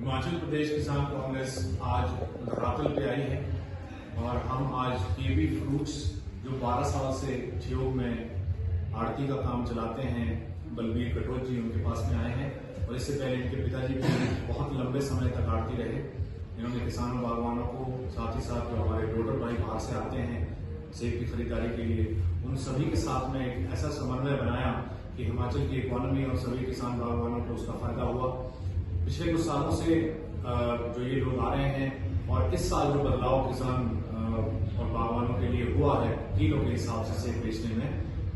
हिमाचल प्रदेश किसान कांग्रेस आज धरातल पे आई है और हम आज केवी फ्रूट्स जो 12 साल से ठियोग में आड़ती का काम चलाते हैं बलबीर कटोच जी उनके पास में आए हैं। और इससे पहले इनके पिताजी भी बहुत लंबे समय तक आड़ती रहे। इन्होंने किसानों बागवानों को साथ ही साथ जो हमारे डोडर भाई बाहर से आते हैं सेब की खरीदारी के लिए, उन सभी के साथ में एक ऐसा समन्वय बनाया कि हिमाचल की इकोनॉमी और सभी किसान बागवानों को उसका फायदा हुआ। पिछले कुछ सालों से जो ये लोग आ रहे हैं और इस साल जो बदलाव किसान और बागवानों के लिए हुआ है किलो के हिसाब से सेब बेचने में,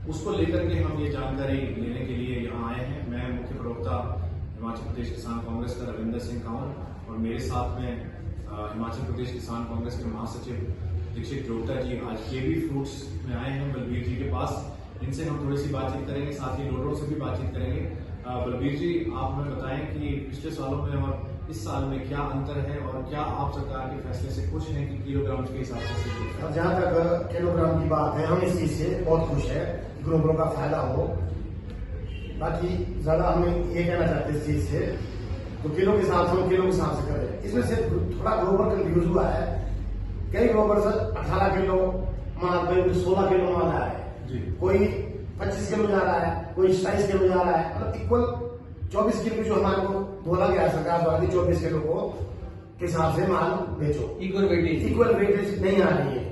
उसको लेकर के हम ये जानकारी लेने के लिए यहाँ आए हैं। मैं मुख्य प्रवक्ता हिमाचल प्रदेश किसान कांग्रेस का रविंदर सिंह कंवर और मेरे साथ में हिमाचल प्रदेश किसान कांग्रेस के महासचिव दीक्षित जोगटा जी आज केवी फ्रूट्स में आए हैं बलबीर जी के पास। इनसे हम थोड़ी सी बातचीत करेंगे, साथ ही डोडरों से भी बातचीत करेंगे। बलबीर जी, आप हमें बताएं कि पिछले सालों में और इस साल में क्या अंतर है और क्या आप सरकार के फैसले से खुश हैं कि किलोग्राम के हिसाब से? जहाँ तक किलोग्राम की बात है, हम इस चीज से बहुत खुश है, ग्रोवरों का फायदा हो। बाकी ज्यादा हमें ये कहना चाहते हैं इस चीज से, तो किलो के हिसाब से हम किलो के हिसाब से करें। इसमें से थोड़ा ग्रोवर कंफ्यूज हुआ है। कई ग्रोवर सर 18 किलो माल, कोई 16 किलो माल आ रहा है, कोई 25 किलो जा रहा है, कोई 27 किलो जा रहा है। मतलब इक्वल 24 किलो जो हमारे को बोला गया सरकार द्वारा 24 किलो को के हिसाब से माल बेचो। इक्वल वेटेज नहीं आ रही है,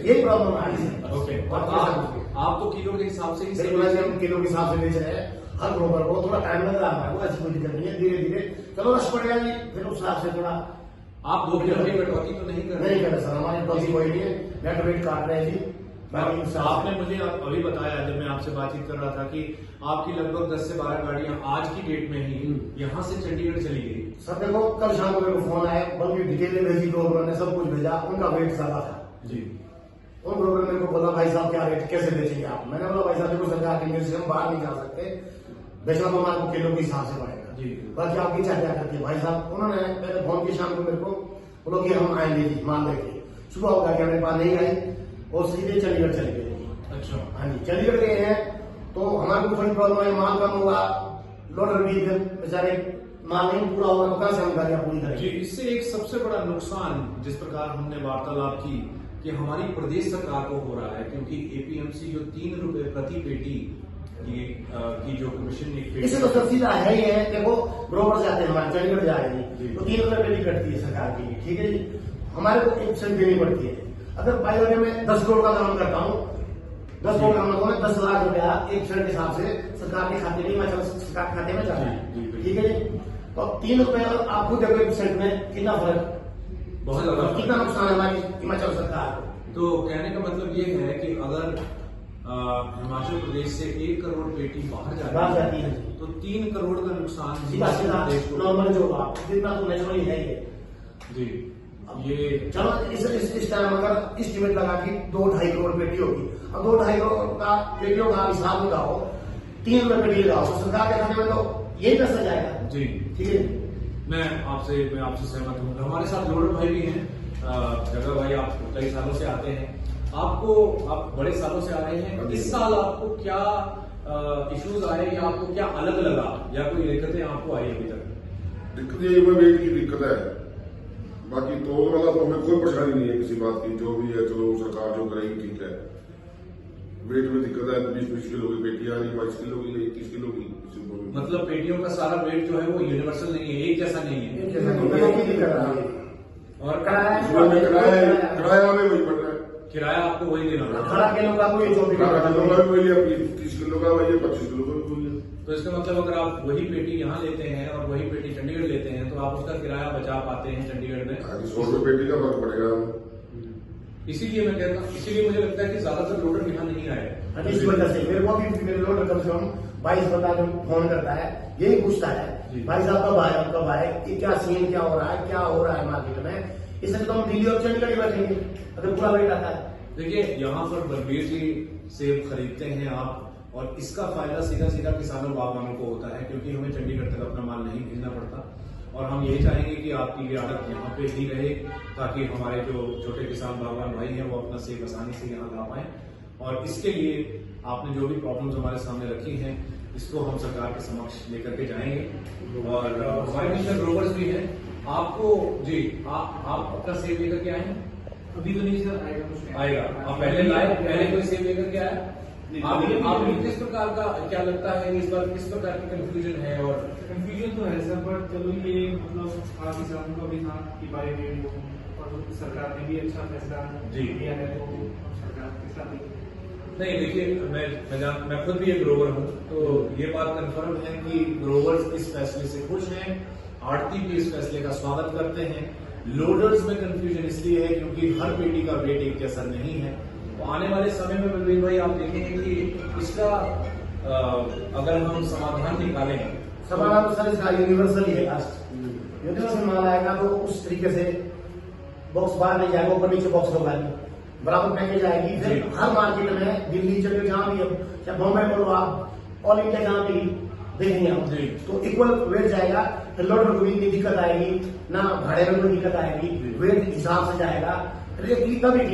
ये प्रॉब्लम आ रही है। ओके, आप तो किलो के हिसाब से ही हम किलो के हिसाब से बेच रहे हैं। हर ग्रोवर को थोड़ा टाइम लग रहा है, ऐसी कोई दिक्कत नहीं है। धीरे धीरे चलो रश पड़ेगा जी, फिर उस हिसाब से थोड़ा आप 2 किलो की कटौती तो नहीं कर रहे सर, हमारी कटौती कोई नहीं है, नेट वेट काट रहे हैं जी। आपने मुझे अभी बताया जब मैं आपसे बातचीत कर रहा था कि आपकी लगभग 10 से 12 गाड़ियां आज की डेट में ही यहाँ से चंडीगढ़ चली गई। सर देखो, कल शाम को मेरे को फोन आया, बल्कि डिटेल भेजी, ग्रोवर ने सब कुछ भेजा, उनका वेट ज्यादा था जी। उन ग्रोवर ने मेरे को बोला भाई साहब क्या रेट कैसे बेचेंगे आप? मैंने बोला भाई साहब देखो, सरकार के निर्देश से हम बाहर नहीं जा सकते, बेचना तो हमारे को किलो के हिसाब से पड़ेगा जी। बाकी आपकी चाह क्या करती है भाई साहब? उन्होंने पहले फोन की शाम को मेरे को बोलो कि हम आएंगे जी माल लेके। सुबह होगा कि मेरे पास नहीं आई और सीधे चंडीगढ़ चले गए। अच्छा, हाँ जी, चंडीगढ़ गए हैं तो हमारे को थोड़ी प्रॉब्लम है, माल कम हुआ, लोडर भी बेचारे माल नहीं पूरा हुआ, तो कहाँ से हम गाड़ियां पूरी करेंगे जी। इससे एक सबसे बड़ा नुकसान जिस प्रकार हमने वार्तालाप की कि हमारी प्रदेश सरकार को हो रहा है, क्योंकि एपीएमसी जो 3 रुपए प्रति पेटी की जो कमीशन इसे तो सब्सिडी है ही है। देखो ग्रोवर जाते हैं हमारे चंडीगढ़ जा रहे हैं तो 3 रुपए पेटी कटती है सरकार की, ठीक है जी। हमारे को 1% देनी पड़ती है। अगर बाई वजह में 10 करोड़ का काम करता हूँ, 10 करोड़ का मतलब है 10 लाख रुपया 1% के हिसाब से सरकार के खाते में, हिमाचल सरकार के खाते में जाता है, ठीक है जी। तो 3 रुपए और आप खुद देखो 1% में कितना फर्क, बहुत ज्यादा कितना नुकसान है हमारी हिमाचल सरकार को। तो कहने का मतलब ये है कि अगर हिमाचल प्रदेश से 1 करोड़ पेटी बाहर जाती है तो 3 करोड़ का नुकसान सीधा नॉर्मल जो जितना तो नेचुरली है जी। ये चलो इस टाइम अगर एस्टिमेट लगा कि 2-2.5 करोड़ पेटी होगी, अब 2-2.5 करोड़ का पेटियों का हिसाब लगाओ, 3 रुपए पेटी लगाओ, तो सरकार के खाते में तो यही पैसा जाएगा जी, ठीक है। मैं आपसे सहमत हूँ। हमारे साथ लोडर भाई भी हैं, जगह भाई आप कई सालों से आते हैं, आप बड़े सालों से आ रहे हैं। इस साल आपको क्या इश्यूज आए या आपको क्या अलग लगा या कोई दिक्कतें आपको आई अभी तक? दिक्कतें वेट की दिक्कत है, बाकी तो वाला तो हमें कोई परेशानी नहीं है किसी बात की। जो भी है चलो सरकार जो करेगी ठीक है। वेट में दिक्कत है, 20-20 किलो की पेटी आ रही, 22 किलो की, 21 किलो की। मतलब पेटियों का सारा वेट जो है वो यूनिवर्सल नहीं है, एक जैसा नहीं है। और किराया में वही पड़ रहा है, किराया आपको वही देना पड़ता है। 18 किलो का कोई 24 किलो का भी वही है, 30 किलो का वही है, 25 किलो का भी वही है। तो इसका मतलब अगर आप वही पेटी यहाँ लेते हैं और वही पेटी चंडीगढ़ लेते हैं तो आप उसका किराया बचा पाते हैं चंडीगढ़ में। 100 रुपए पेटी का फर्क पड़ेगा। इसीलिए मैं कहता हूँ, इसीलिए मुझे लगता है कि ज्यादातर लोडर यहाँ नहीं आए। इस वजह से मेरे को भी मेरे लोडर कम से कम 22 बता फोन करता है, यही पूछता है भाई साहब कब आए, क्या सीन क्या हो रहा है मार्केट में। इससे तो हम दिल्ली और चंडीगढ़ ही बैठेंगे अगर पूरा वेट आता है। देखिए, यहाँ पर बलबीर जी सेब खरीदते हैं आप, और इसका फायदा सीधा किसानों बागवानों को होता है, क्योंकि हमें चंडीगढ़ तक अपना माल नहीं भेजना पड़ता। और हम यही चाहेंगे कि आपकी ये आदत यहाँ पे ही रहे, ताकि हमारे जो छोटे किसान बागवान भाई हैं वो अपना सेब आसानी से यहाँ ला पाए। और इसके लिए आपने जो भी प्रॉब्लम्स हमारे सामने रखी हैं, इसको हम सरकार के समक्ष लेकर के जाएंगे। और हमारे पीछे ग्रोवर्स भी हैं, आपको जी आप अपना सेब लेकर के आए हैं? अभी तो नहीं सर, आएगा कुछ टाइम। आएगा। आप पहले लाए, पहले कोई सेब लेकर के आया? नहीं, आपको किस प्रकार का क्या लगता है इस बार, किस प्रकार की कंफ्यूजन है? और कंफ्यूजन तो है सर, बट चलो ये मतलब आप किसानों का भी था कि भाई रेट हो, और सरकार ने भी अच्छा फैसला जी। लिया है, तो सरकार के साथ ही नहीं देखिए, मैं खुद भी एक ग्रोवर हूँ, तो ये बात कंफर्म है कि ग्रोवर्स इस फैसले से खुश हैं, आड़ती भी इस फैसले का स्वागत करते हैं। लोडर्स में कंफ्यूजन इसलिए है क्योंकि हर पेटी का वेट एक जैसा नहीं है। तो आने वाले समय में बलवीर भाई आप देखेंगे कि इसका अगर हम समाधान निकालें, समाधान तो सर इसका यूनिवर्सल ही है। लास्ट यूनिवर्सल माल आएगा तो उस तरीके से बॉक्स बाहर नहीं जाएगा, ऊपर नीचे बॉक्स होगा, बराबर पैकेज आएगी। फिर हर मार्केट में दिल्ली चलिए जहां भी, या बॉम्बे बोलो आप, ऑल इंडिया जहां भी देखेंगे हम, जी। तो इक्वल वेट जाएगा। फिर लोडर को भी इतनी दिक्कत आएगी ना, भाड़े में कोई दिक्कत आएगी, वेट हिसाब से जाएगा। रेट तभी